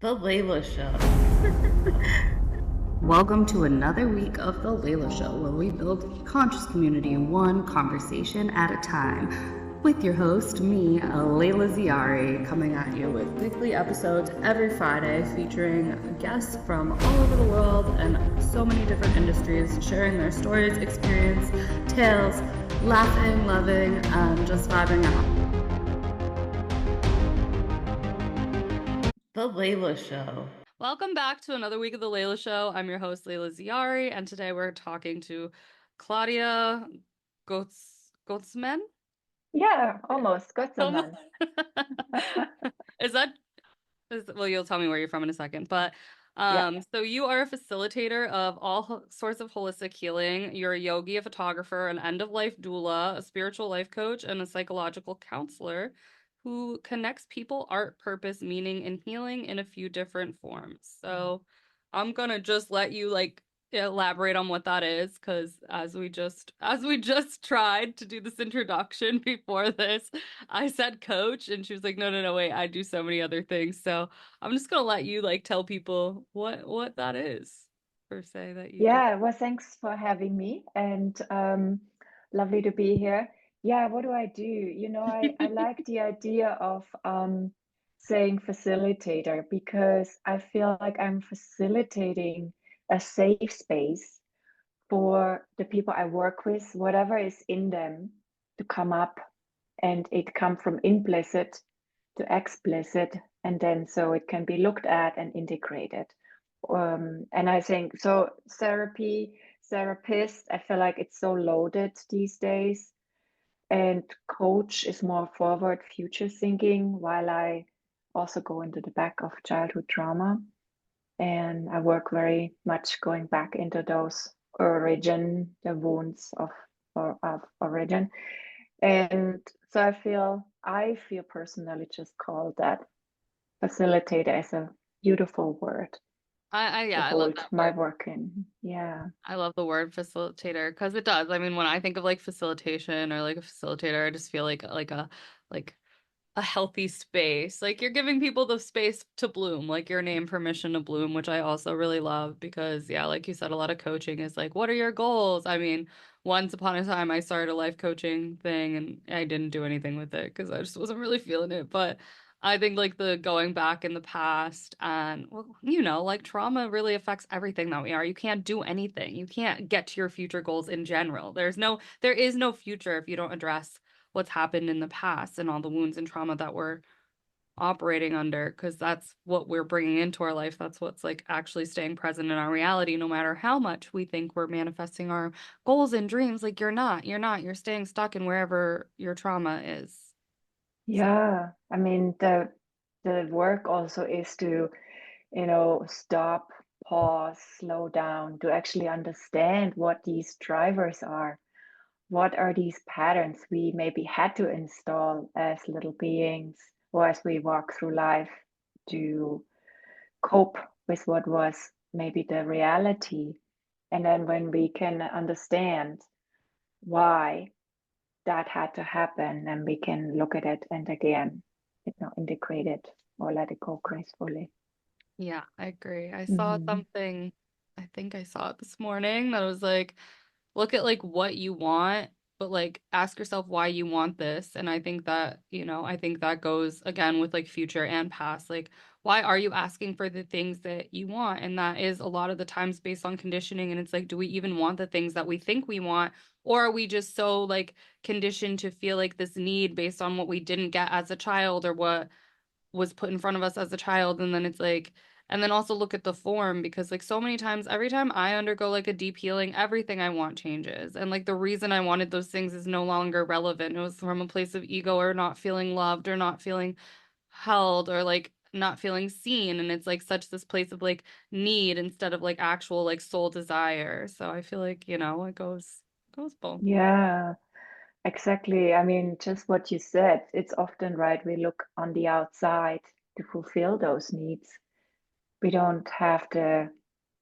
The Layla Show. Welcome to another week of The Layla Show, where we build a conscious community one conversation at a time. With your host, me, Layla Ziari, coming at you with weekly episodes every Friday featuring guests from all over the world and so many different industries, sharing their stories, experience, tales, laughing, loving, and just vibing out. The Layla Show. Welcome back to another week of The Layla Show. I'm your host, Layla Ziari, and today we're talking to Claudia Goetzelmann. Yeah, almost. Goetzelmann. Is that well, you'll tell me where you're from in a second, but Yeah. so you are a facilitator of all sorts of holistic healing. You're a yogi, a photographer, an end-of-life doula, a spiritual life coach, and a psychological counselor who connects people, art, purpose, meaning, and healing in a few different forms. So I'm gonna just let you like elaborate on what that is, because as we just tried to do this introduction before this, I said coach, and she was like, no, no, no, wait, I do so many other things. So I'm just gonna let you like tell people what that is per se that you do. Yeah, well, thanks for having me and lovely to be here. Yeah, what do I do? I like the idea of saying facilitator because I feel like I'm facilitating a safe space for the people I work with, whatever is in them to come up and it come from implicit to explicit, and then so it can be looked at and integrated. And I think so. Therapist, I feel like it's so loaded these days, and coach is more forward, future thinking, while I also go into the back of childhood trauma. And I work very much going back into those the wounds of origin. And so I feel personally just called that facilitator as a beautiful word to Yeah, I love hold that my word. work in. Yeah. I love the word facilitator because it does. I mean, when I think of like facilitation or like a facilitator, I just feel like a healthy space. Like you're giving people the space to bloom, like your name permission to bloom, which I also really love because yeah, like you said, a lot of coaching is like, what are your goals? I mean, once upon a time I started a life coaching thing and I didn't do anything with it because I just wasn't really feeling it. But I think like the going back in the past and well, like trauma really affects everything that we are. You can't do anything. You can't get to your future goals in general. There is no future if you don't address what's happened in the past and all the wounds and trauma that we're operating under, because that's what we're bringing into our life. That's what's like actually staying present in our reality, no matter how much we think we're manifesting our goals and dreams. Like you're staying stuck in wherever your trauma is. So, Yeah. I mean, the work also is to, stop, pause, slow down, to actually understand what these drivers are. What are these patterns we maybe had to install as little beings or as we walk through life to cope with what was maybe the reality? And then when we can understand why that had to happen, then we can look at it and again, integrate it or let it go gracefully. yeah, I agree. I saw Hmm. something, I think I saw it this morning that was like, look at like what you want, but like ask yourself why you want this. And I think that goes again with like future and past. Like, why are you asking for the things that you want? And that is a lot of the times based on conditioning. And it's like, do we even want the things that we think we want? Or are we just so like conditioned to feel like this need based on what we didn't get as a child or what was put in front of us as a child? And then it's like, and then also look at the form, because like so many times every time I undergo like a deep healing, everything I want changes, and like the reason I wanted those things is no longer relevant. It was from a place of ego or not feeling loved or not feeling held or like not feeling seen, and it's like such this place of like need instead of like actual like soul desire. So I feel like it goes both. Yeah, exactly. I mean, just what you said, it's often right. We look on the outside to fulfill those needs. We don't have the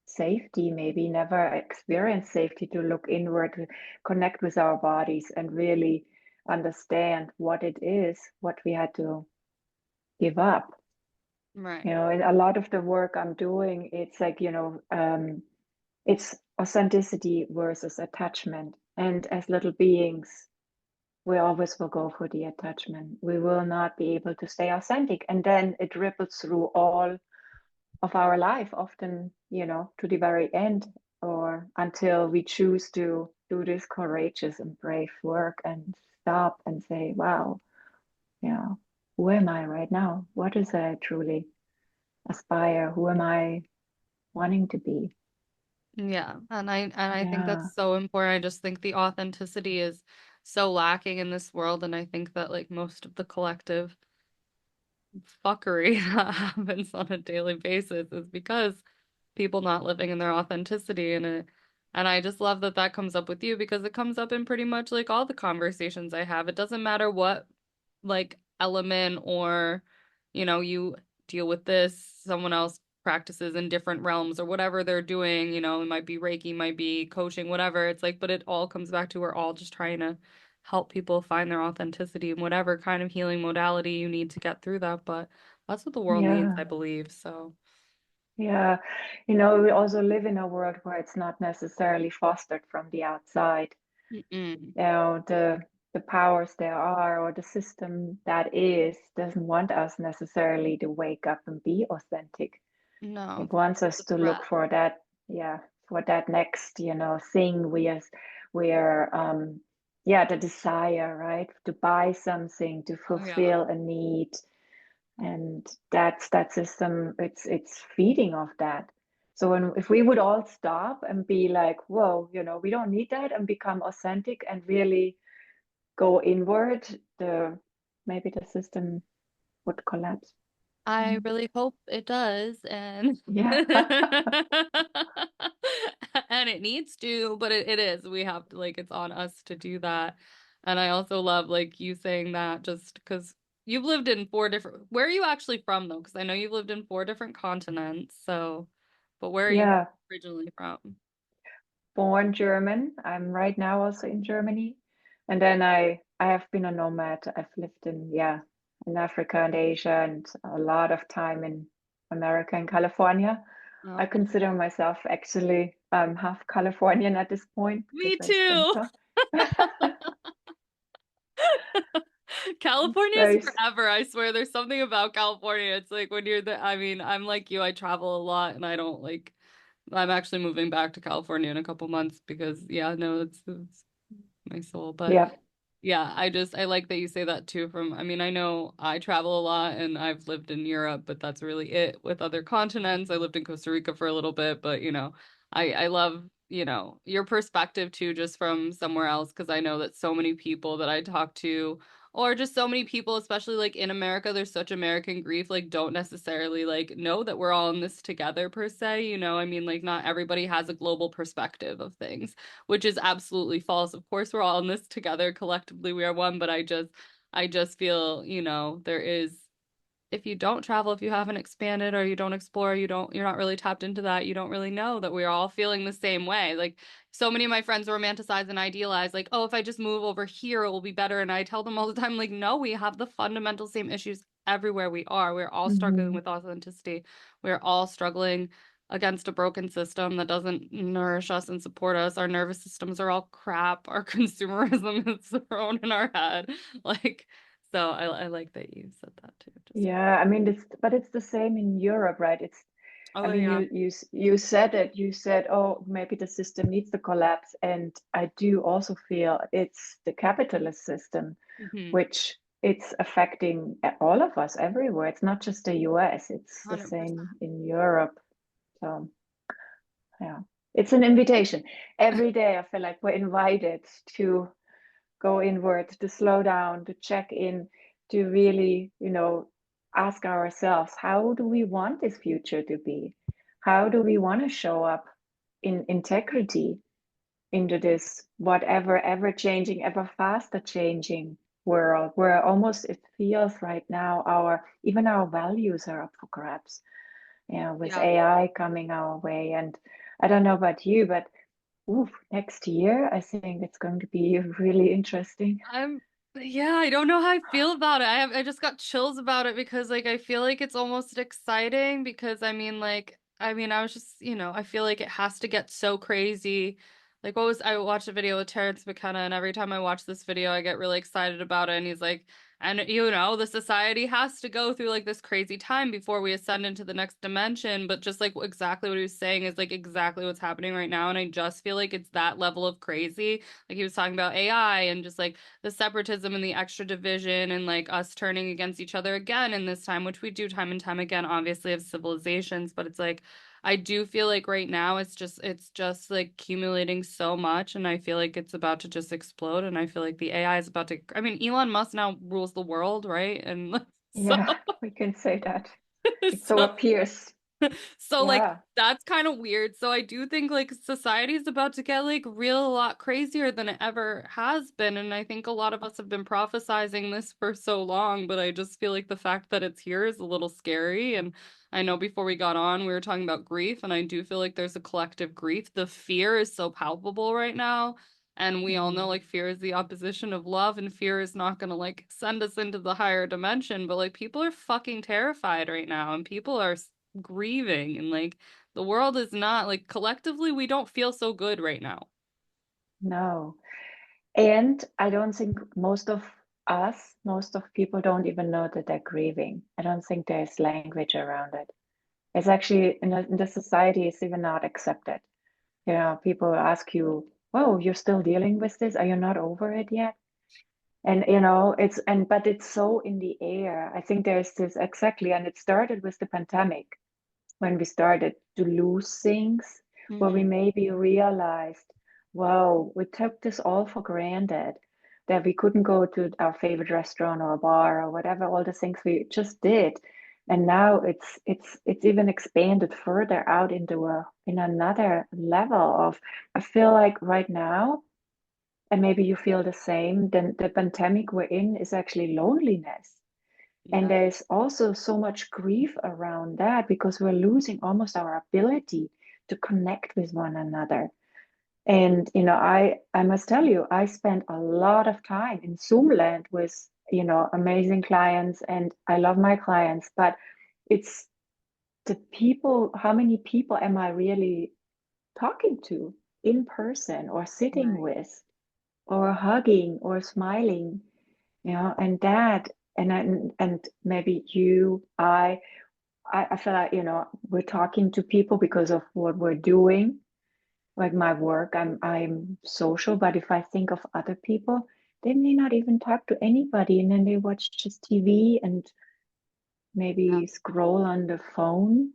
safety, maybe never experience safety to look inward, to connect with our bodies and really understand what it is, what we had to give up. Right. You know, a lot of the work I'm doing, it's like, it's authenticity versus attachment. And as little beings, we always will go for the attachment. We will not be able to stay authentic. And then it ripples through all of our life, often, to the very end, or until we choose to do this courageous and brave work and stop and say, wow, who am I right now? What is I truly aspire? Who am I wanting to be? Yeah. And I think Yeah, that's so important. I just think the authenticity is so lacking in this world. And I think that like most of the collective fuckery that happens on a daily basis is because people not living in their authenticity and I just love that that comes up with you because it comes up in pretty much like all the conversations I have. It doesn't matter what like element or you deal with this, someone else practices in different realms or whatever they're doing, it might be Reiki, might be coaching, whatever. It's like, but it all comes back to we're all just trying to help people find their authenticity in whatever kind of healing modality you need to get through that. But that's what the world needs, yeah, I believe. So, yeah. We also live in a world where it's not necessarily fostered from the outside. mm-mm. The powers there are, or the system that is, doesn't want us necessarily to wake up and be authentic. No, It wants the us to threat. look for that, yeah, for that next, thing we are, the desire, right? To buy something, to Oh yeah. fulfill a need. And that's that system, it's feeding off that. So if we would all stop and be like, whoa, we don't need that, and become authentic and really go inward, the maybe the system would collapse. I Mm. really hope it does, and Yeah. and it needs to, but it is. We have to like it's on us to do that. And I also love like you saying that just because you've lived in four different. Where are you actually from though? Because I know you've lived in four different continents. So, but where are you Yeah. originally from? Born German. I'm right now also in Germany. And then I have been a nomad. I've lived in Africa and Asia, and a lot of time in America and California. I Oh, consider myself actually half Californian at this point because me I spent too. so it's California is very forever. I swear there's something about California. It's like when you're there, I mean, I'm like you, I travel a lot and I don't like I'm actually moving back to California in a couple months because yeah, no, it's my soul. But yeah. yeah, I like that you say that too I mean, I know I travel a lot and I've lived in Europe, but that's really it with other continents. I lived in Costa Rica for a little bit, but I love, your perspective too just from somewhere else because I know that so many people that I talk to or just so many people, especially like in America, there's such American grief, like don't necessarily like know that we're all in this together per se, I mean, like not everybody has a global perspective of things which is absolutely false. Of course, we're all in this together. Collectively, we are one, but I just feel, there is if you don't travel, if you haven't expanded or you don't explore, you're not really tapped into that, you don't really know that we're all feeling the same way. Like so many of my friends romanticize and idealize, like, oh, if I just move over here, it will be better. And I tell them all the time, like, no, we have the fundamental same issues everywhere we are. We're all struggling Hmm. with authenticity. We're all struggling against a broken system that doesn't nourish us and support us. Our nervous systems are all crap. Our consumerism is thrown in our head. Like, so I like that you said that too. Just Yeah, I mean, but it's the same in Europe, right? I oh mean, yeah. you said it. You said, oh, maybe the system needs to collapse, and I do also feel it's the capitalist system, Mm-hmm. which it's affecting all of us everywhere. It's not just the US. It's the 100%. same in Europe. So yeah, it's an invitation. Every day, I feel like we're invited to go inward, to slow down, to check in, to really, ask ourselves, how do we want this future to be? How do we want to show up in integrity into this whatever ever changing, ever faster changing world where almost it feels right now even our values are up for grabs, with Yeah. AI coming our way. And I don't know about you, but oof, next year I think it's going to be really interesting. I'm Yeah, I don't know how I feel about it. I just got chills about it because like I feel like it's almost exciting because I was just, I feel like it has to get so crazy. Like I watched a video with Terrence McKenna and every time I watch this video I get really excited about it and he's like, and the society has to go through like this crazy time before we ascend into the next dimension, but just like exactly what he was saying is like exactly what's happening right now and I just feel like it's that level of crazy. Like he was talking about AI and just like the separatism and the extra division and like us turning against each other again in this time, which we do time and time again, obviously, of civilizations. But it's like I do feel like right now it's just like accumulating so much, and I feel like it's about to just explode. And I feel like the AI is about to. I mean, Elon Musk now rules the world, right? And so Yeah, we can say that. It so so appears. so like Yeah. that's kind of weird. So I do think like society is about to get like real a lot crazier than it ever has been. And I think a lot of us have been prophesizing this for so long, but I just feel like the fact that it's here is a little scary. And I know before we got on, we were talking about grief, and I do feel like there's a collective grief. The fear is so palpable right now. And we all know Mhm. like fear is the opposition of love, and fear is not gonna like send us into the higher dimension. But like people are fucking terrified right now, and people are grieving and like the world is not like collectively we don't feel so good right now. No. And I don't think most of people don't even know that they're grieving. I don't think there's language around it. It's actually in the society, it's even not accepted. You know, people ask you, "Oh, you're still dealing with this? Are you not over it yet?" And but it's so in the air. I think there's this exactly, and it started with the pandemic when we started to lose things, where we Hmm. maybe realized, wow, we took this all for granted, that we couldn't go to our favorite restaurant or a bar or whatever, all the things we just did. And now it's even expanded further out into in another level of, I feel like right now, and maybe you feel the same, then the pandemic we're in is actually loneliness. And Yeah. there's also so much grief around that because we're losing almost our ability to connect with one another. And I must tell you, I spent a lot of time in Zoom land with amazing clients, and I love my clients, but it's the people, how many people am I really talking to in person or sitting Right. with or hugging or smiling, and that, and maybe I feel like, we're talking to people because of what we're doing. Like my work, I'm social, but if I think of other people, they may not even talk to anybody, and then they watch just TV and Yeah. maybe scroll on the phone,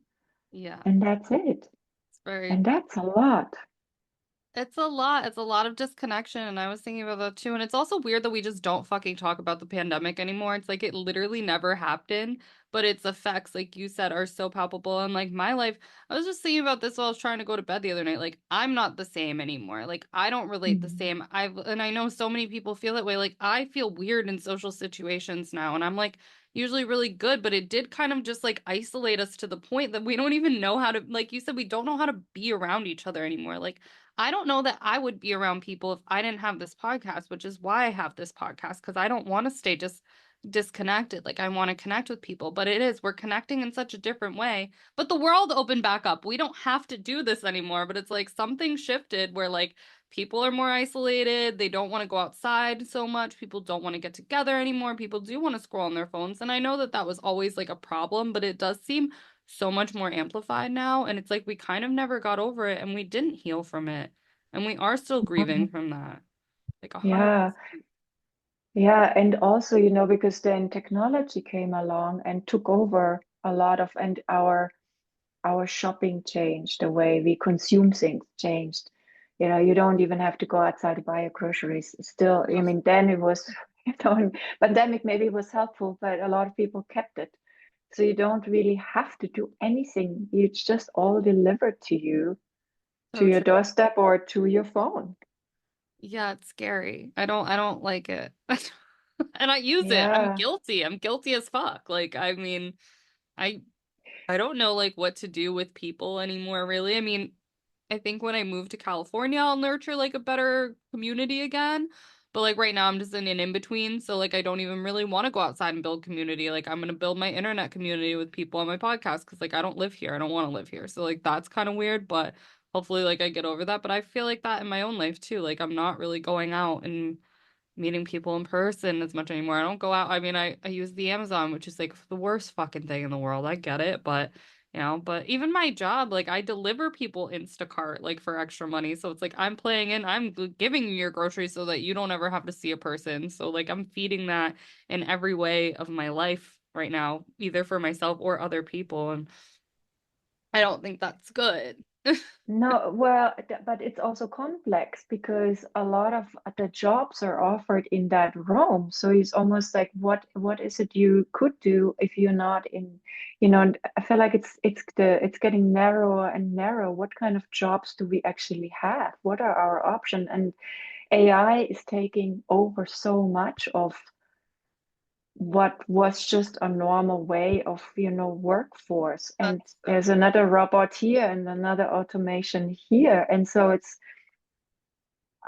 Yeah. and that's it. It's very And that's a lot. It's a lot. It's a lot of disconnection. And I was thinking about that too. And it's also weird that we just don't fucking talk about the pandemic anymore. It's like it literally never happened, but its effects, like you said, are so palpable. And like my life, I was just thinking about this while I was trying to go to bed the other night. Like I'm not the same anymore. Like I don't relate the Mm. same. And I know so many people feel that way. Like I feel weird in social situations now. And I'm like usually really good, but it did kind of just like isolate us to the point that we don't even know how to, like you said, we don't know how to be around each other anymore. Like I don't know that I would be around people if I didn't have this podcast, which is why I have this podcast, because I don't want to stay just disconnected. Like I want to connect with people, but we're connecting in such a different way. But the world opened back up. We don't have to do this anymore, but it's like something shifted where like people are more isolated. They don't want to go outside so much. People don't want to get together anymore. People do want to scroll on their phones. And I know that that was always like a problem, but it does seem so much more amplified now. And it's like we kind of never got over it and we didn't heal from it. And we are still grieving Mhm. from that. Like 100%. Yeah, yeah, and also, because then technology came along and took over a lot of, and our shopping changed, the way we consume things changed. You don't even have to go outside to buy your groceries. Still, I Ugh, mean, then it was, pandemic maybe was helpful, but a lot of people kept it. So you don't really have to do anything. It's just all delivered to you, to so your true. doorstep or to your phone. Yeah, it's scary. I don't like it. And I use it. I'm Yeah. guilty. I'm guilty as fuck. Like, I mean, I I don't know like what to do with people anymore, really. I mean, I think when I move to California, I'll nurture like a better community again. But like right now I'm just in an in-between. So like I don't even really want to go outside and build community. Like I'm gonna build my internet community with people on my podcast because like I don't live here. I don't want to live here. So like that's kind of weird, but hopefully like I get over that. But I feel like that in my own life too. Like I'm not really going out and meeting people in person as much anymore. I don't go out. I mean, I use the Amazon, which is like the worst fucking thing in the world. I get it, but but even my job, like I deliver people Instacart like for extra money. So it's like I'm playing in, I'm giving you your groceries so that you don't ever have to see a person. So like I'm feeding that in every way of my life right now, either for myself or other people. And I don't think that's good. No, well, but it's also complex because a lot of the jobs are offered in that realm. So it's almost like what is it you could do if you're not in, and I feel like it's getting narrower and narrower. What kind of jobs do we actually have? What are our options? And AI is taking over so much of what was just a normal way of workforce, and That's there's another robot here and another automation here, and so it's,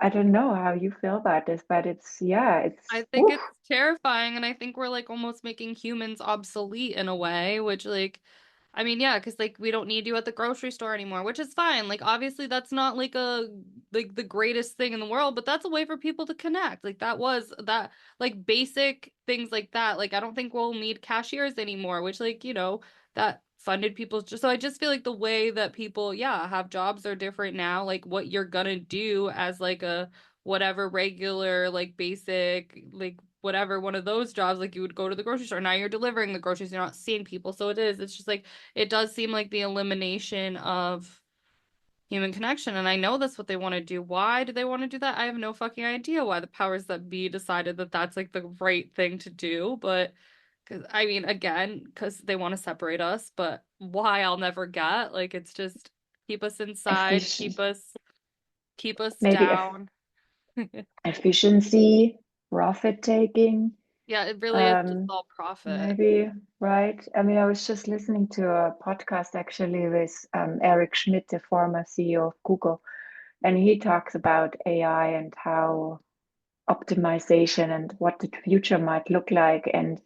I don't know how you feel about this, but it's, yeah, it's I think oof. it's terrifying, and I think we're like almost making humans obsolete in a way, which like I mean, yeah, because like we don't need you at the grocery store anymore, which is fine. Like obviously that's not like the greatest thing in the world, but that's a way for people to connect. Like that was that like basic things like that. Like I don't think we'll need cashiers anymore, which like, that funded people's just so I just feel like the way that people, yeah, have jobs are different now. Like what you're gonna do as like a whatever regular like basic like whatever one of those jobs like you would go to the grocery store, now you're delivering the groceries, you're not seeing people, so it's just like it does seem like the elimination of human connection, and I know that's what they want to do. Why do they want to do that? I have no fucking idea why the powers that be decided that that's like the right thing to do, but because I mean again because they want to separate us, but why I'll never get. Like it's just keep us inside, Efficient, keep us maybe down. efficiency, profit taking, Yeah, it really is just um all profit. maybe, right? I mean, I was just listening to a podcast actually with Eric Schmidt, the former CEO of Google, and he talks about AI and how optimization and what the future might look like. And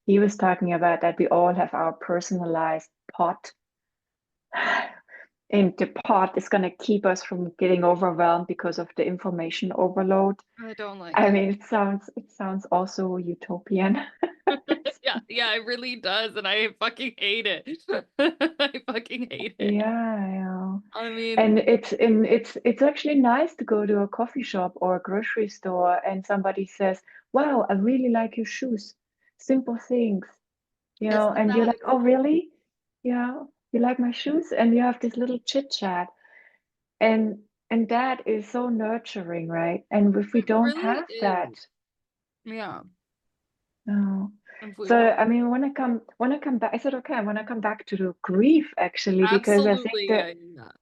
he was talking about that we all have our personalized pot. And the pot is going to keep us from getting overwhelmed because of the information overload. I don't like I it. mean, it sounds also utopian. Yeah, yeah, it really does, and I fucking hate it. I fucking hate it. Yeah, yeah. I mean, And it's actually nice to go to a coffee shop or a grocery store and somebody says, "Wow, I really like your shoes." Simple things, isn't and you're that like, "Oh, really? Yeah, you like my shoes?" And you have this little chit chat, and that is so nurturing, right? And if we it don't really have that, is. Yeah, no. if we So don't. I mean, when I come back, I said, okay, I want to come back to the grief actually, because I think Absolutely, that, yeah,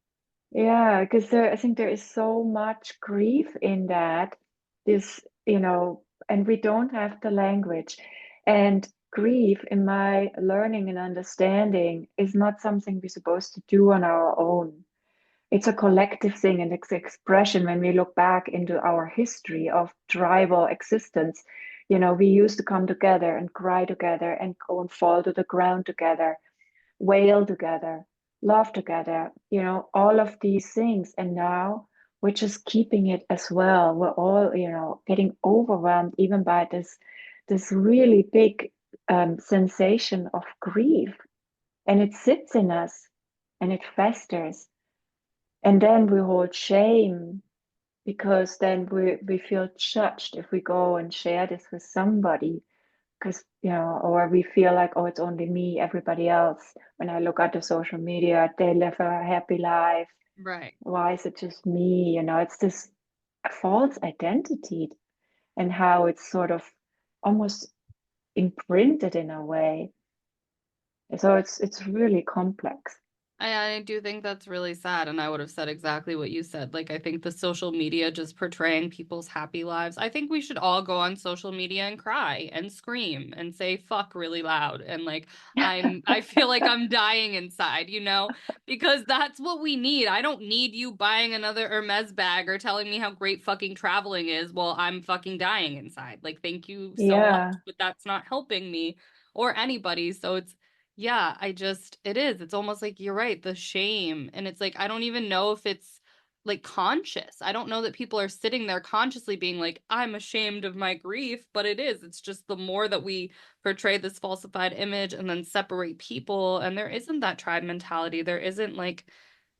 yeah. yeah, because I think there is so much grief in that, this, and we don't have the language. And grief, in my learning and understanding, is not something we're supposed to do on our own. It's a collective thing and it's expression. When we look back into our history of tribal existence, we used to come together and cry together and go and fall to the ground together, wail together, laugh together, all of these things. And now we're just keeping it as well. We're all, getting overwhelmed even by this really big sensation of grief. And it sits in us and it festers. And then we hold shame because then we feel judged if we go and share this with somebody, because or we feel like, oh, it's only me, everybody else, when I look at the social media, they live a happy life, Right. why is it just me? It's this false identity, and how it's sort of almost imprinted in a way. So it's really complex. I do think that's really sad, and I would have said exactly what you said. Like, I think the social media just portraying people's happy lives. I think we should all go on social media and cry and scream and say fuck really loud. And like, I feel like I'm dying inside, because that's what we need. I don't need you buying another Hermes bag or telling me how great fucking traveling is while I'm fucking dying inside. Like, thank you so much, Yeah. but that's not helping me or anybody. So yeah, it is. It's almost like you're right, the shame. And it's like, I don't even know if it's like conscious. I don't know that people are sitting there consciously being like, I'm ashamed of my grief, but it is. It's just the more that we portray this falsified image and then separate people, and there isn't that tribe mentality. There isn't like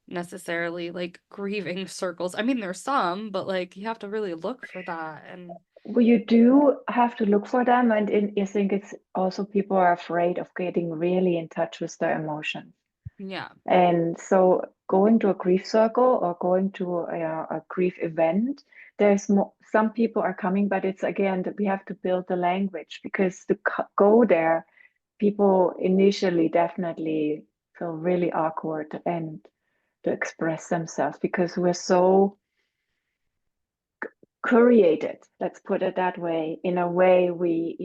necessarily like grieving circles. I mean, there's some, but like you have to really look for that. And Well, you do have to look for them, and I think it's also people are afraid of getting really in touch with their emotions. yeah, And so going to a grief circle or going to a grief event, there's more, some people are coming, but it's again that we have to build the language because to go there, people initially definitely feel really awkward and to express themselves because we're so curated, let's put it that way, in a way we,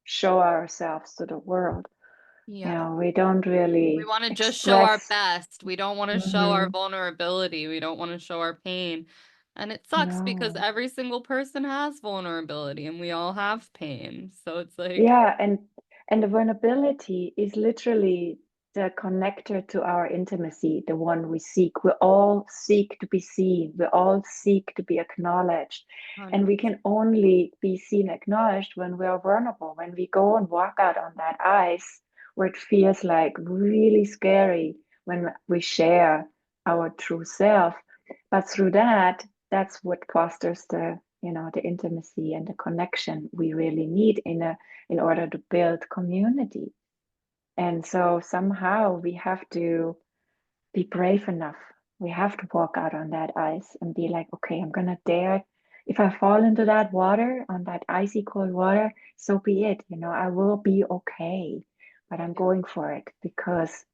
show ourselves to the world. yeah. We don't We really want to just show our express. best. We don't want to show our Mhm. vulnerability. We don't want to show our pain. And it sucks because No. every single person has vulnerability and we all have pain. So it's like, Yeah, and the vulnerability is literally the connector to our intimacy, the one we seek. We all seek to be seen. We all seek to be acknowledged. And we 100%. can only be seen, acknowledged when we are vulnerable, when we go and walk out on that ice where it feels like really scary when we share our true self. But through that, that's what fosters the intimacy and the connection we really need in order to build community. And so somehow we have to be brave enough. We have to walk out on that ice and be like, okay, I'm gonna dare. If I fall into that water, on that icy cold water, so be it. I will be okay. But I'm Yeah. going for it because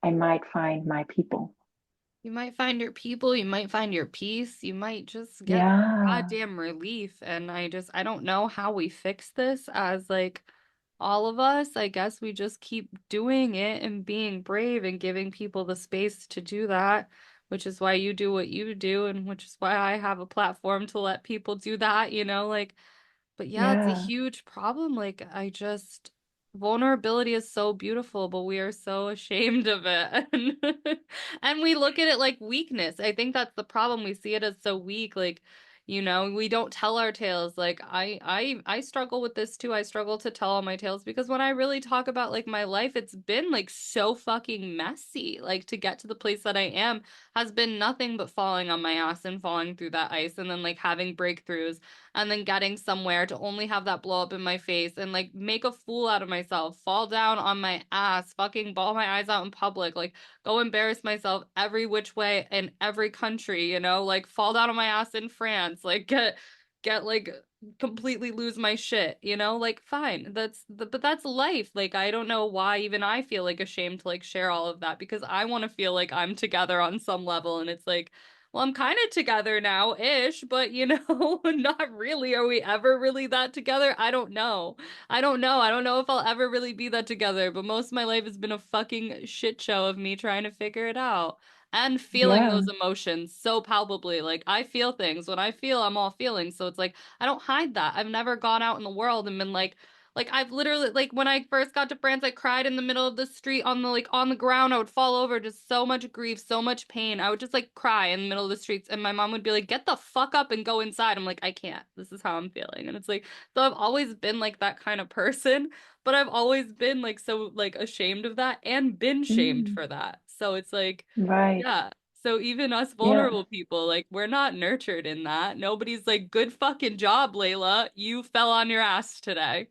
I might find my people. You might find your people, you might find your peace, you might just get some Yeah, goddamn relief. And I don't know how we fix this as like all of us. I guess we just keep doing it and being brave and giving people the space to do that, which is why you do what you do, and which is why I have a platform to let people do that, like. But yeah, it's a yeah, huge problem. Like, vulnerability is so beautiful, but we are so ashamed of it. And we look at it like weakness. I think that's the problem. We see it as so weak. Like, we don't tell our tales. Like, I struggle with this too. I struggle to tell all my tales because when I really talk about like my life, it's been like so fucking messy. Like, to get to the place that I am has been nothing but falling on my ass and falling through that ice and then like having breakthroughs and then getting somewhere to only have that blow up in my face and like make a fool out of myself, fall down on my ass, fucking bawl my eyes out in public, like go embarrass myself every which way in every country, like fall down on my ass in France, like get like completely lose my shit, like fine. But that's life. Like I don't know why even I feel like ashamed to like share all of that because I want to feel like I'm together on some level and it's like well, I'm kind of together now-ish, but not really. Are we ever really that together? I don't know. I don't know. I don't know if I'll ever really be that together, but most of my life has been a fucking shit show of me trying to figure it out and feeling yeah. those emotions so palpably. Like I feel things. When I feel, I'm all feelings. So it's like I don't hide that. I've never gone out in the world and been like I've literally like when I first got to France, I cried in the middle of the street on the ground. I would fall over, just so much grief, so much pain. I would just like cry in the middle of the streets, and my mom would be like, "Get the fuck up and go inside." I'm like, "I can't. This is how I'm feeling." And it's like, so I've always been like that kind of person, but I've always been like so like ashamed of that and been shamed Mm, for that. So it's like, right. yeah. So even us Yeah. vulnerable people, like we're not nurtured in that. Nobody's like, "Good fucking job, Layla. You fell on your ass today."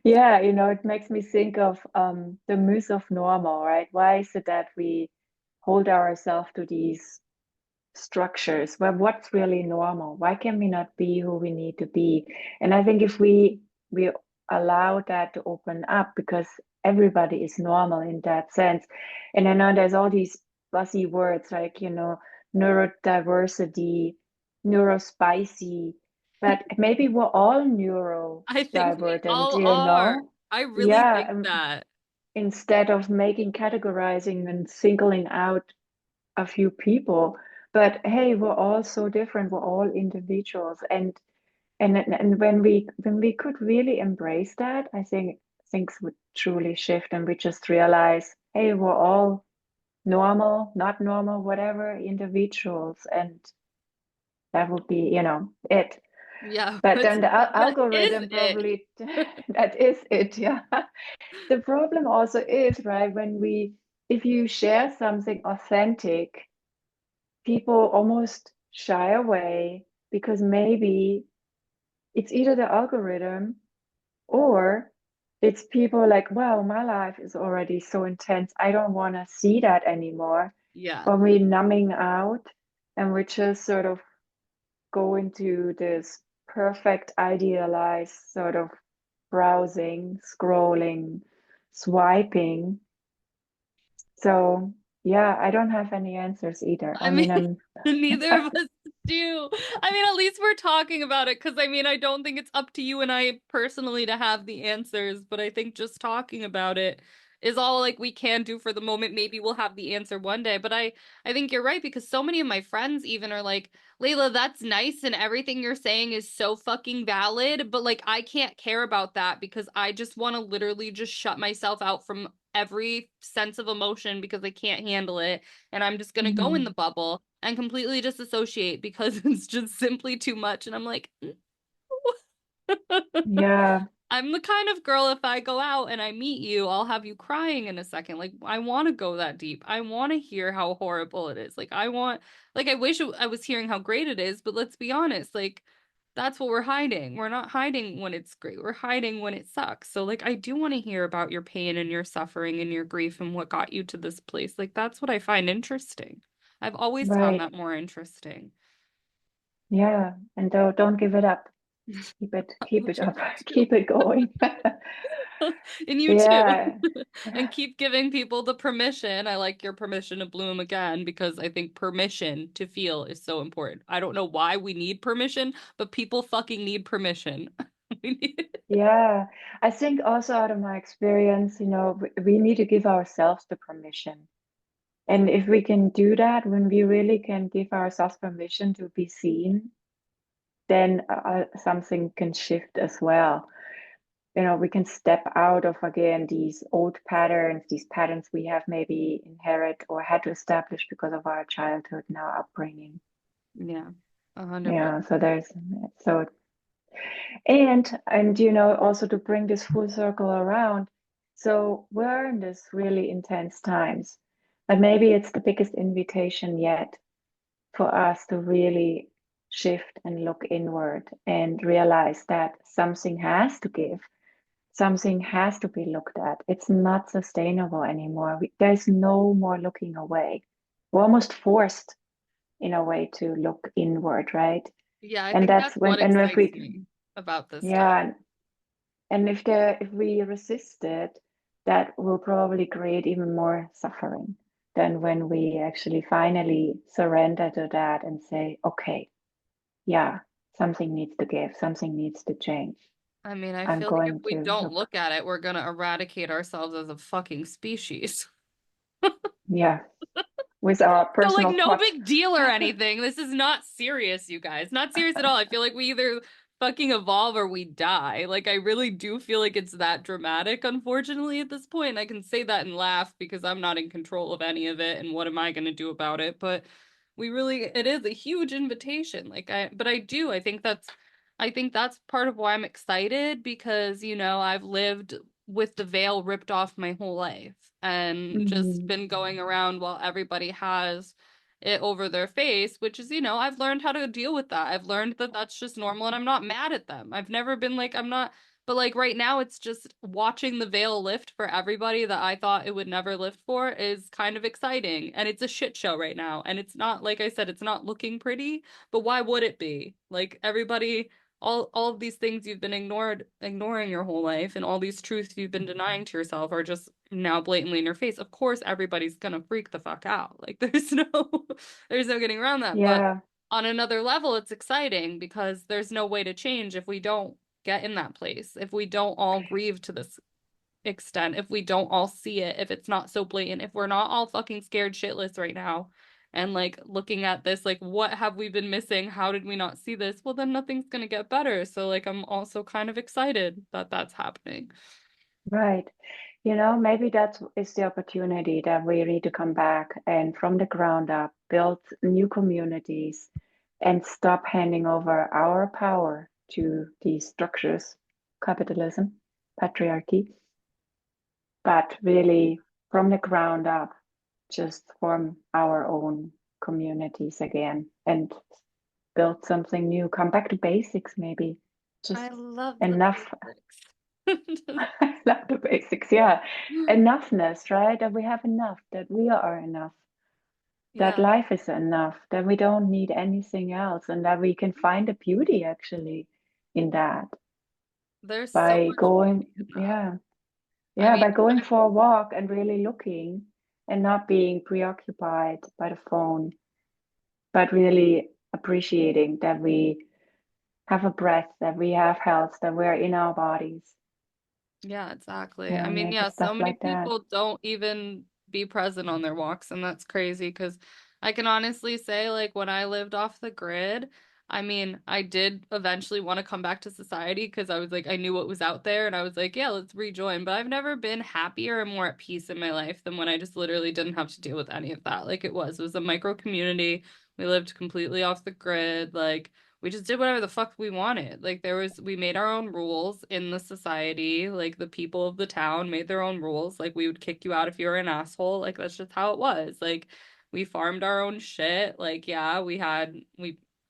Yeah, it makes me think of the myth of normal, right? Why is it that we hold ourselves to these structures? Well, what's really normal? Why can we not be who we need to be? And I think if we allow that to open up because everybody is normal in that sense. And I know there's all these buzzy words like, neurodiversity, neurospicy, but maybe we're all I think we neurodivergent, all are. I really Yeah, think that. instead of making categorizing and singling out a few people. But hey, we're all so different. We're all individuals, and when we could really embrace that, I think things would truly shift, and we just realize, hey, we're all normal, not normal, whatever individuals, and that would be, it. Yeah, But but then the that is algorithm it. probably that is it, yeah. The problem also is, right, if you share something authentic, people almost shy away because maybe it's either the algorithm or it's people like, wow, my life is already so intense. I don't want to see that anymore. Yeah. Or we're numbing out and we just sort of go into this perfect, idealized sort of browsing, scrolling, swiping. So, yeah, I don't have any answers either. I I mean, mean, I'm, neither of us do. I mean, at least we're talking about it because I mean, I don't think it's up to you and I personally to have the answers, but I think just talking about it is all like we can do for the moment. Maybe we'll have the answer one day, but I think you're right because so many of my friends even are like, "Layla, that's nice and everything you're saying is so fucking valid, but like I can't care about that because I just want to literally just shut myself out from every sense of emotion because I can't handle it." And I'm just gonna go in the Mhm. bubble and completely disassociate because it's just simply too much. And I'm like, no. Yeah, I'm the kind of girl, if I go out and I meet you, I'll have you crying in a second. Like, I want to go that deep. I want to hear how horrible it is. I wish I was hearing how great it is, but let's be honest, like, that's what we're hiding. We're not hiding when it's great. We're hiding when it sucks. So, like, I do want to hear about your pain and your suffering and your grief and what got you to this place. Like, that's what I find interesting. I've always found right. that more interesting. Yeah, and don't give it up. I'm Keep it looking up, to. keep it going. And you too. Yeah, And keep giving people the permission. I like your permission to bloom again because I think permission to feel is so important. I don't know why we need permission, but people fucking need permission. We need yeah. I think also out of my experience, we need to give ourselves the permission. And if we can do that, when we really can give ourselves permission to be seen, then something can shift as well. We can step out of, again, these old patterns, these patterns we have maybe inherit or had to establish because of our childhood and our upbringing. Yeah, 100%. Yeah, so and also to bring this full circle around. So we're in this really intense times, but maybe it's the biggest invitation yet for us to really shift and look inward and realize that something has to give. Something has to be looked at. It's not sustainable anymore. There's no more looking away. We're almost forced in a way to look inward, right? Yeah, I And think that's that's what when, and if excites we, me about this time. yeah, and if we resist it, that will probably create even more suffering than when we actually finally surrender to that and say, okay, yeah, something needs to give, something needs to change. I mean, I I'm feel like if going we to don't look, look at it, we're gonna eradicate ourselves as a fucking species. yeah, with our So like personal no pot. big deal or anything. This is not serious, you guys. Not serious at all. I feel like we either fucking evolve or we die. Like I really do feel like it's that dramatic, unfortunately, at this point. I can say that and laugh because I'm not in control of any of it and what am I gonna do about it? But it is a huge invitation. But I think that's part of why I'm excited because, I've lived with the veil ripped off my whole life and just Mhm. been going around while everybody has it over their face, which is, I've learned how to deal with that. I've learned that that's just normal and I'm not mad at them. I've never been like, I'm not, but like right now, it's just watching the veil lift for everybody that I thought it would never lift for is kind of exciting. And it's a shit show right now. And it's not, like I said, it's not looking pretty, but why would it be? Like everybody. all of these things you've been ignoring your whole life, and all these truths you've been denying to yourself are just now blatantly in your face. Of course, everybody's gonna freak the fuck out. Like there's no getting around that. But Yeah, on another level, it's exciting because there's no way to change if we don't get in that place, if we don't all grieve to this extent, if we don't all see it, if it's not so blatant, if we're not all fucking scared shitless right now and like looking at this, like, what have we been missing? How did we not see this? Well, then nothing's gonna get better. So, like, I'm also kind of excited that that's happening. right. You know, maybe that is the opportunity that we need to come back and from the ground up build new communities and stop handing over our power to these structures, capitalism, patriarchy, but really from the ground up, just form our own communities again and build something new. Come back to basics, maybe. I Just love the enough. basics. I love the basics. Yeah. Enoughness, right? That we have enough, that we are enough, that Yeah, life is enough, that we don't need anything else, and that we can find the beauty actually in that there's so by much going, beauty in that. yeah, I yeah, mean, by going for a walk and really looking and not being preoccupied by the phone, but really appreciating that we have a breath, that we have health, that we're in our bodies, yeah, exactly. I mean, and yeah, so stuff many like that. people don't even be present on their walks, and that's crazy because I can honestly say, like, when I lived off the grid, I mean, I did eventually want to come back to society because I was like, I knew what was out there, and I was like, yeah, let's rejoin. But I've never been happier and more at peace in my life than when I just literally didn't have to deal with any of that. Like, it was a micro community. We lived completely off the grid. Like, we just did whatever the fuck we wanted. Like we made our own rules in the society. Like the people of the town made their own rules. Like we would kick you out if you were an asshole. Like that's just how it was. Like we farmed our own shit. Like yeah, we had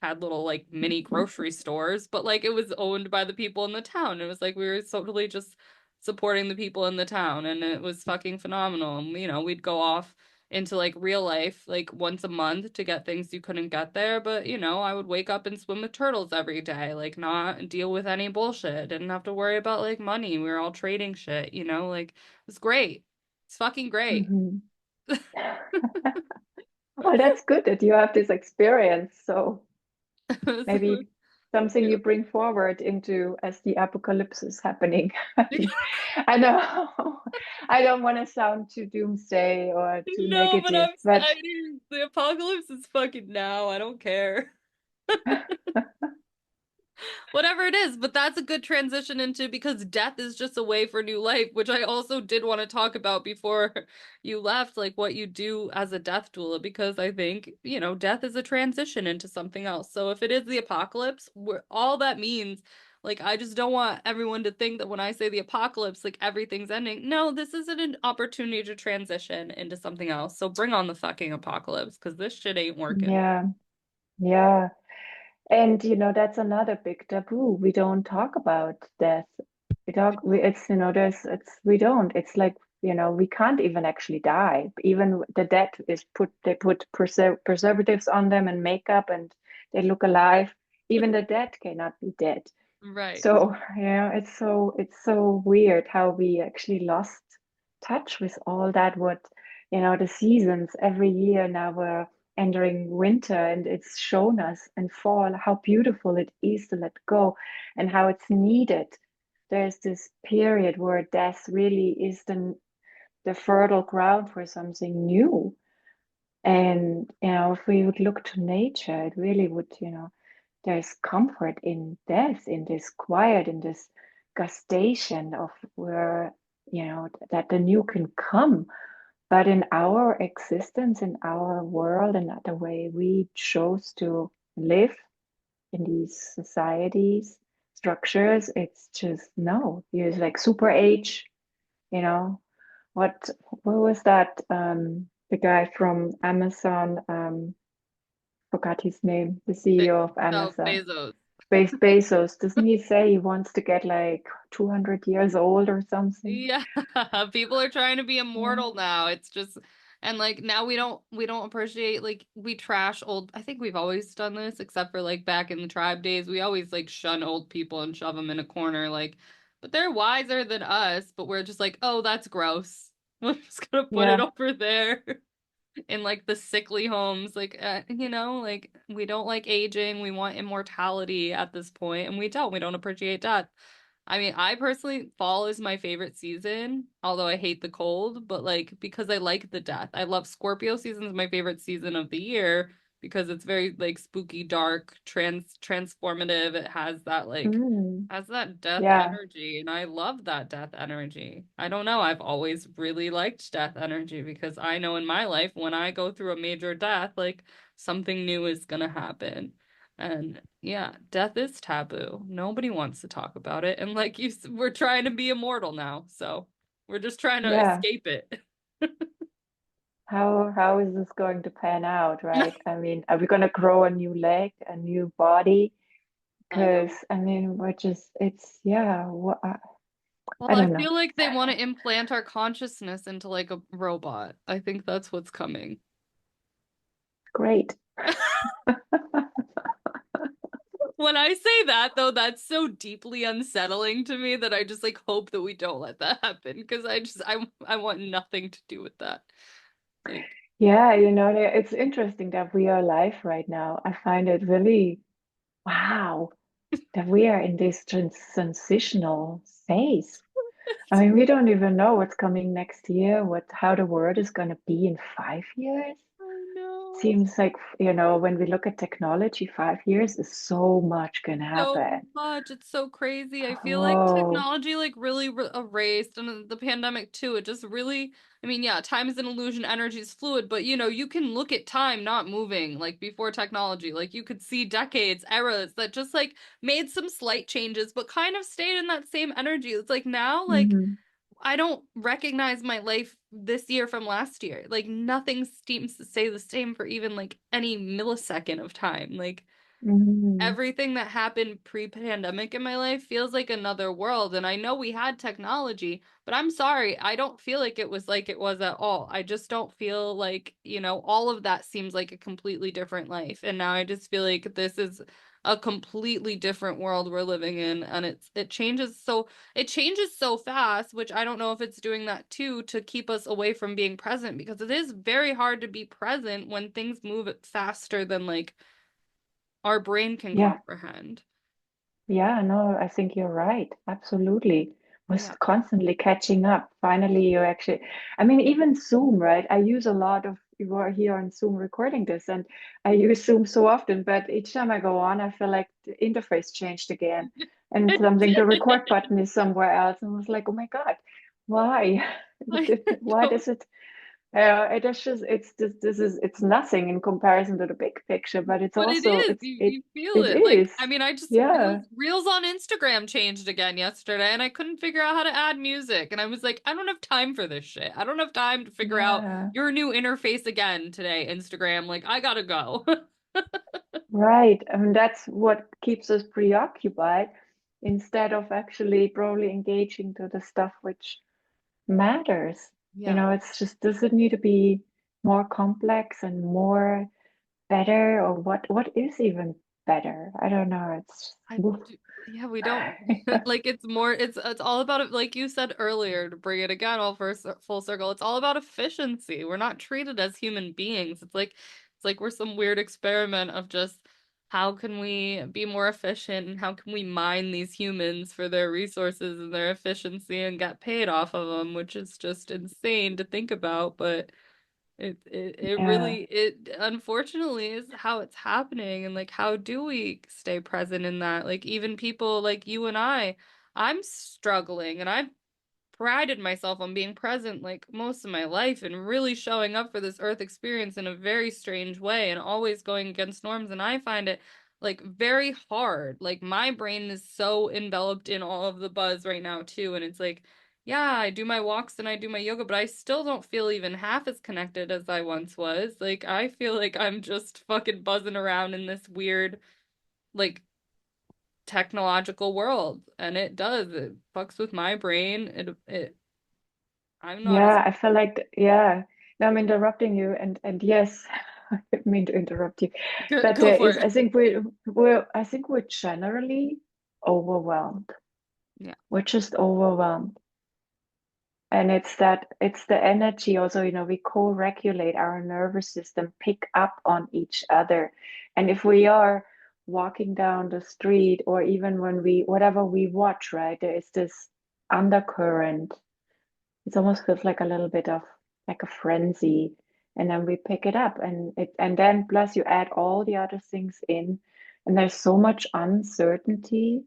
little like mini grocery stores, but like it was owned by the people in the town. It was like we were totally just supporting the people in the town, and it was fucking phenomenal. And, we'd go off into like real life like once a month to get things you couldn't get there, but I would wake up and swim with turtles every day, like not deal with any bullshit. Didn't have to worry about like money. We were all trading shit, like it was great. It's fucking great. Mhm. Well, that's good that you have this experience. So It was, it was maybe something you beautiful. bring forward into as the apocalypse is happening. I know I don't want to sound too doomsday or too No, but negative, but the apocalypse is fucking now. I don't care. Whatever it is, but that's a good transition into because death is just a way for new life, which I also did want to talk about before you left, like what you do as a death doula, because I think, death is a transition into something else. So if it is the apocalypse, all that means, like, I just don't want everyone to think that when I say the apocalypse, like everything's ending. No, this is an opportunity to transition into something else. So bring on the fucking apocalypse, because this shit ain't working. yeah, yeah. And that's another big taboo. We don't talk about death. It's we don't. It's like, we can't even actually die. Even the dead they put preservatives on them and makeup and they look alive. Even the dead cannot be dead. Right. So, yeah, it's so weird how we actually lost touch with all that what, the seasons every year now we're entering winter and it's shown us and fall how beautiful it is to let go and how it's needed. There's this period where death really is the fertile ground for something new. And if we would look to nature, it really would, there's comfort in death, in this quiet, in this gustation of where, that the new can come. But in our existence, in our world, and the way we chose to live in these societies, structures, it's just no. It's like super age, you know. What was that? The guy from Amazon, forgot his name, the Be- CEO of oh, Amazon. Bezos. Bezos, doesn't he say he wants to get like 200 years old or something? Yeah, people are trying to be Yeah. immortal now. It's just And like now we don't appreciate like we trash old. I think we've always done this except for like back in the tribe days. We always like shun old people and shove them in a corner like but they're wiser than us, but we're just like, "Oh, that's gross." We're just gonna put it Yeah, over there in like the sickly homes like we don't like aging, we want immortality at this point and we don't appreciate death. I mean, I personally, fall is my favorite season, although I hate the cold, but like because I like the death. I love Scorpio season is my favorite season of the year because it's very like spooky, dark, transformative. It mm, has that death yeah, energy, and I love that death energy. I don't know, I've always really liked death energy because I know in my life when I go through a major death, like something new is gonna happen. And yeah, death is taboo. Nobody wants to talk about it. And like we're trying to be immortal now. So we're just trying to yeah. escape it. How is this going to pan out, right? I mean, are we going to grow a new leg, a new body? I Because know. I mean, we're just it's yeah. Well, I I don't know. feel like they want to implant our consciousness into like a robot. I think that's what's coming. Great. When I say that, though, that's so deeply unsettling to me that I just like hope that we don't let that happen because I want nothing to do with that. Like, Yeah, it's interesting that we are alive right now. I find it really wow that we are in this transitional phase. I mean, we don't even know what's coming next year, how the world is going to be in 5 years. I know. Seems like, when we look at technology, 5 years is so much can So happen. much. It's so crazy. I feel like Oh, technology like really erased and the pandemic too. It just really, I mean, yeah, time is an illusion, energy is fluid, but you can look at time not moving like before technology. Like you could see decades, eras that just like made some slight changes but kind of stayed in that same energy. It's like now like hmm I don't recognize my life this year from last year. Like nothing seems to stay the same for even like any millisecond of time. Like hmm everything that happened pre-pandemic in my life feels like another world. And I know we had technology, but I'm sorry, I don't feel like it was at all. I just don't feel like all of that seems like a completely different life. And now I just feel like this is a completely different world we're living in and it changes so fast, which I don't know if it's doing that too to keep us away from being present because it is very hard to be present when things move faster than like our brain can Yeah. comprehend. Yeah, no, I think you're right. Absolutely. Was Yeah. constantly catching up. Finally, you actually, I mean, even Zoom, right? I use a lot of, you are here on Zoom recording this, and I use Zoom so often, but each time I go on, I feel like the interface changed again. And It something, the did. record button is somewhere else. And I was like, oh my God, why? I Why don't, does it? It is just it's nothing in comparison to the big picture, but it's but it also is. it's You feel it it. Like, is. I mean, I just Yeah. reels on Instagram changed again yesterday and I couldn't figure out how to add music. And I was like, I don't have time for this shit. I don't have time to figure out Yeah, your new interface again today, Instagram. Like, I gotta go. right. I mean, that's what keeps us preoccupied instead of actually probably engaging to the stuff which matters. Yeah. It's just, does it need to be more complex and more better, or what is even better? I don't know. It's I woof. do, yeah, we don't like it's all about it like you said earlier to bring it again all for full circle. It's all about efficiency. We're not treated as human beings. It's like we're some weird experiment of just how can we be more efficient and how can we mine these humans for their resources and their efficiency and get paid off of them, which is just insane to think about, but it Yeah, really it unfortunately is how it's happening and like how do we stay present in that? Like even people like you and I'm struggling and I've prided myself on being present like most of my life and really showing up for this earth experience in a very strange way and always going against norms and I find it like very hard. Like my brain is so enveloped in all of the buzz right now too and it's like yeah, I do my walks and I do my yoga, but I still don't feel even half as connected as I once was. Like I feel like I'm just fucking buzzing around in this weird like technological world and it fucks with my brain. It I'm not as yeah. I feel like yeah. I'm interrupting you, and yes, I didn't mean to interrupt you, Go, but go there for is, it. I think we're generally overwhelmed. Yeah. We're just overwhelmed. And it's the energy also, we co-regulate our nervous system, pick up on each other. And if we are walking down the street or even when whatever we watch, right, there is this undercurrent. It almost feels like a little bit of like a frenzy. And then we pick it up and then plus you add all the other things in, and there's so much uncertainty.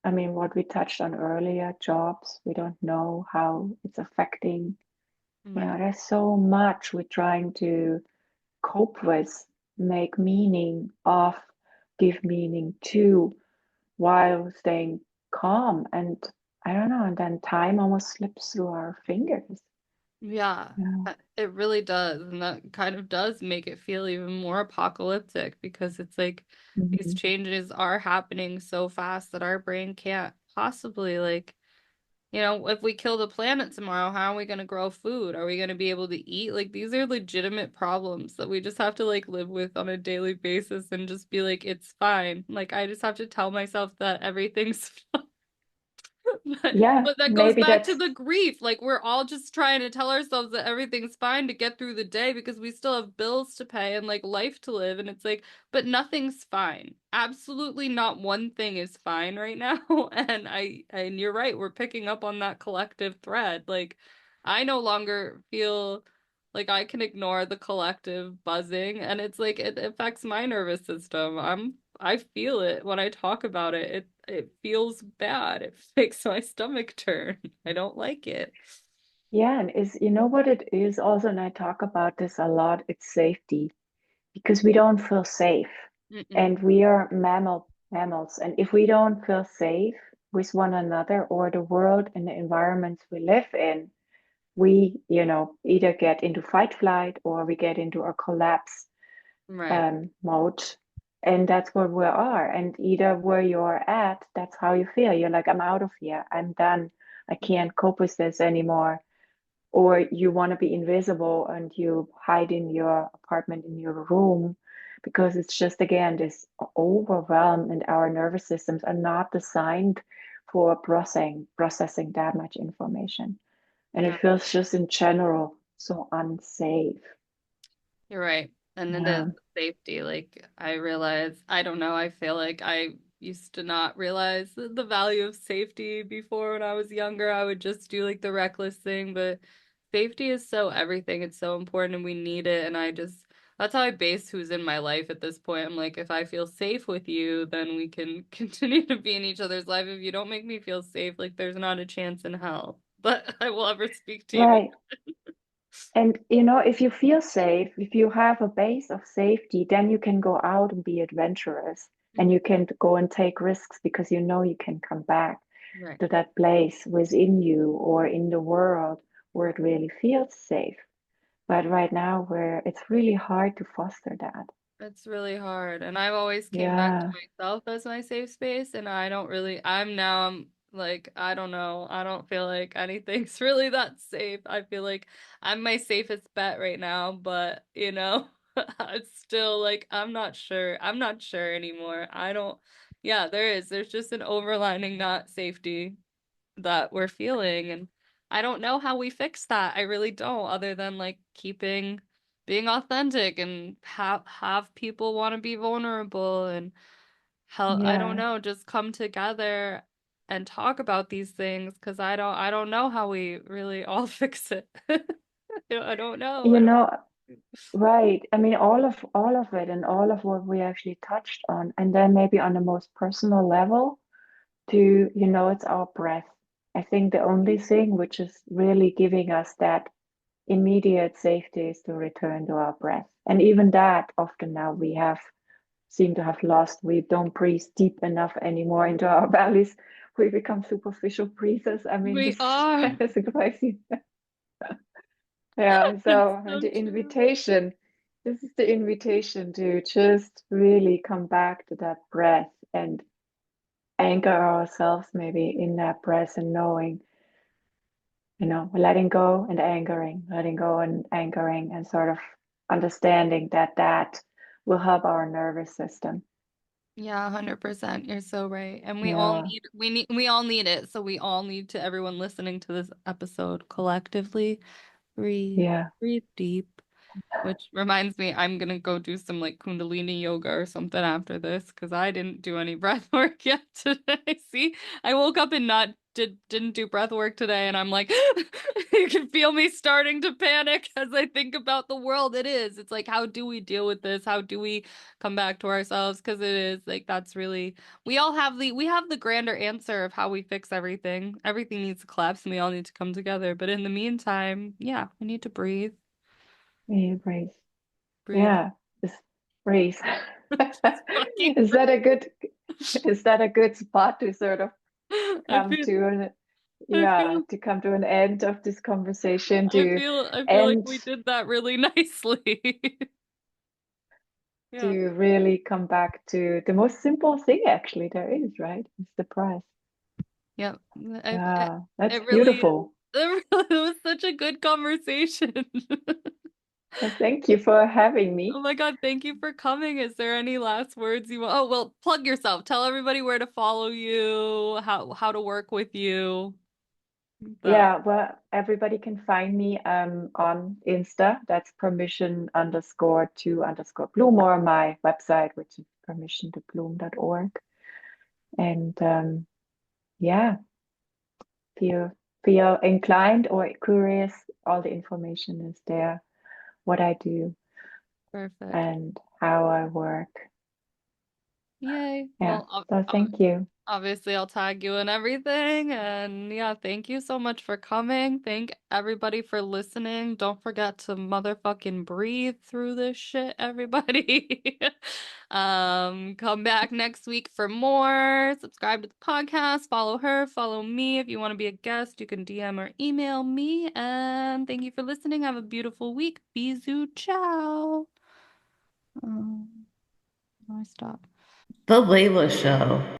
I mean, what we touched on earlier, jobs, we don't know how it's affecting. Right. There's so much we're trying to cope with, make meaning of, give meaning to, while staying calm. And I don't know, and then time almost slips through our fingers. Yeah, Yeah. it really does. And that kind of does make it feel even more apocalyptic because it's like these Mhm. changes are happening so fast that our brain can't possibly like, if we kill the planet tomorrow, how are we going to grow food? Are we going to be able to eat? Like these are legitimate problems that we just have to like live with on a daily basis and just be like, it's fine. Like I just have to tell myself that everything's But, Yeah, but that goes maybe back to that's, the grief. Like we're all just trying to tell ourselves that everything's fine to get through the day because we still have bills to pay and like life to live. And it's like, but nothing's fine. Absolutely not one thing is fine right now. And you're right, we're picking up on that collective thread. Like I no longer feel like I can ignore the collective buzzing and it's like it affects my nervous system. I feel it when I talk about it. It feels bad. It makes my stomach turn. I don't like it. yeah, and you know what it is also, and I talk about this a lot, it's safety, because we don't feel safe. Mm-mm. And we are mammals. And if we don't feel safe with one another or the world and the environments we live in, we, either get into fight flight or we get into a collapse Right. mode. And that's where we are. And either where you're at, that's how you feel. You're like, I'm out of here. I'm done. I can't cope with this anymore. Or you want to be invisible and you hide in your apartment, in your room, because it's just, again, this overwhelm, and our nervous systems are not designed for processing that much information. And it No, feels just in general so unsafe. you're right. And it is Yeah. safety. Like I realize, I don't know, I feel like I used to not realize the value of safety before when I was younger. I would just do like the reckless thing, but safety is so everything. It's so important and we need it. And that's how I base who's in my life at this point. I'm like, if I feel safe with you, then we can continue to be in each other's life. If you don't make me feel safe, like there's not a chance in hell that I will ever speak to you. Right. And if you feel safe, if you have a base of safety, then you can go out and be adventurous, and you can go and take risks because you know you can come back Right. to that place within you or in the world where it really feels safe. But right now, where it's really hard to foster that. It's really hard. And I've always came back to Yeah, myself as my safe space. And I don't really, I'm like, I don't know. I don't feel like anything's really that safe. I feel like I'm my safest bet right now, but it's still like, I'm not sure. I'm not sure anymore. Yeah, there's just an overlining not safety that we're feeling. And I don't know how we fix that. I really don't, other than like being authentic and have people want to be vulnerable and how I don't yeah. know, just come together and talk about these things because I don't know how we really all fix it. I don't know. You know, right. I mean, all of it and all of what we actually touched on, and then maybe on the most personal level, it's our breath. I think the only thing which is really giving us that immediate safety is to return to our breath. And even that, often now we have seem to have lost. We don't breathe deep enough anymore into our bellies. We become superficial breathers. I mean, We this are. is crazy. Yeah. It's So, and so the true. invitation, this is the invitation to just really come back to that breath and anchor ourselves maybe in that breath and knowing, letting go and anchoring, letting go and anchoring, and sort of understanding that that will help our nervous system. Yeah, 100%. You're so right. And Yeah, we all need it. So we all need to, everyone listening to this episode, collectively breathe, yeah. breathe deep. Which reminds me, I'm gonna go do some like Kundalini yoga or something after this because I didn't do any breath work yet today. See, I woke up and didn't do breath work today, and I'm like, you can feel me starting to panic as I think about the world. It is. It's like, how do we deal with this? How do we come back to ourselves? Because it is like that's really we have the grander answer of how we fix everything. Everything needs to collapse, and we all need to come together. But in the meantime, yeah, we need to breathe, Yeah, breathe. breathe. Yeah, just breathe. Just fucking Is that a good is that a good spot to sort of I come feel to an I yeah, feel to come to an end of this conversation, to I feel like end we did that really nicely. Yeah. to really come back to the most simple thing actually there is, right? It's the price. Yeah. Yeah, that's It really is. beautiful. It was such a good conversation. Well, thank you for having Oh me. my God, thank you for coming. Is there any last words you want? Oh, well, plug yourself. Tell everybody where to follow you, how to work with you. That. Yeah, well, everybody can find me on Insta. That's permission underscore to underscore bloom, or my website, which is permission2bloom.org. And yeah, feel feel inclined or curious, all the information is there, what I do Perfect. and how I work. Yay. Yeah. Well, So thank you. obviously, I'll tag you and everything. And yeah, thank you so much for coming. Thank everybody for listening. Don't forget to motherfucking breathe through this shit, everybody. Come back next week for more. Subscribe to the podcast, follow her, follow me. If you want to be a guest, you can DM or email me. And thank you for listening. Have a beautiful week. Bisous, ciao. I stop. The Layla Show.